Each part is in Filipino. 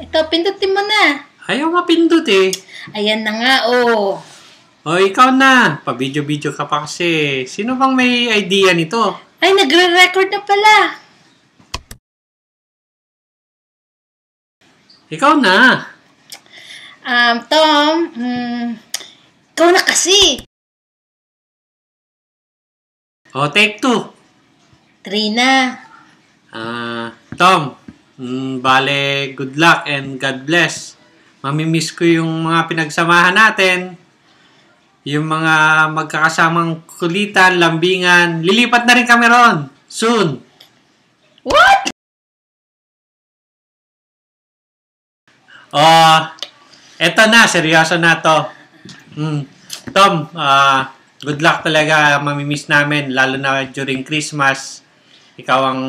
Ito, pindutin mo na. Ayaw mapindot eh. Ayan na nga, oh. O, ikaw na. Pa-video-video ka pa kasi. Sino bang may idea nito? Ay, nagre-record na pala. Ikaw na. Tom, ikaw na kasi. O, take 2. Trina. Tom, bale, good luck and God bless. Mamimiss ko yung mga pinagsamahan natin. Yung mga magkakasamang kulitan, lambingan. Lilipat na rin kami ron. Soon. What? Eto na. Seryoso na to. Tom, good luck talaga. Mamimiss namin. Lalo na during Christmas. Ikaw ang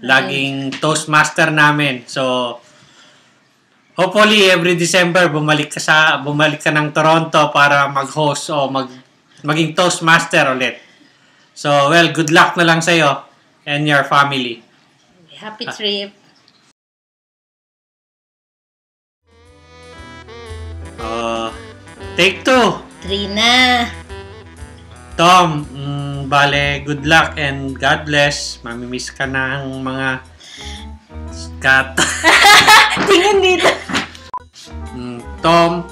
laging toastmaster namin. So, hopefully every December bumalik ka ng Toronto para mag-host o maging toastmaster ulit. So, well, good luck na lang sa'yo and your family. Happy trip. Take 2. Trina. Tom, bale, good luck and God bless. Mamimiss ka ng mga cat. Tingin dito. Tom,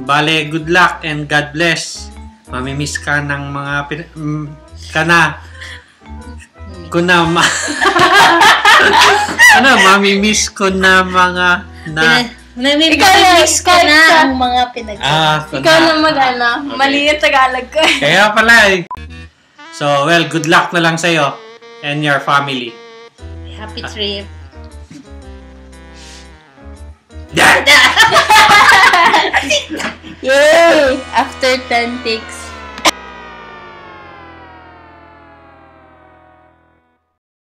bale, good luck and God bless. Mamimiss ka ng mga mamimiss ko na mga Namimiss ko na ang mga pinag-sasabi. Ikaw na mag-ano. Okay. Mali yung Tagalog ko. Kaya pala eh. So, well, good luck na lang sa'yo and your family. Happy trip. Yeah! Yay! After 10 takes.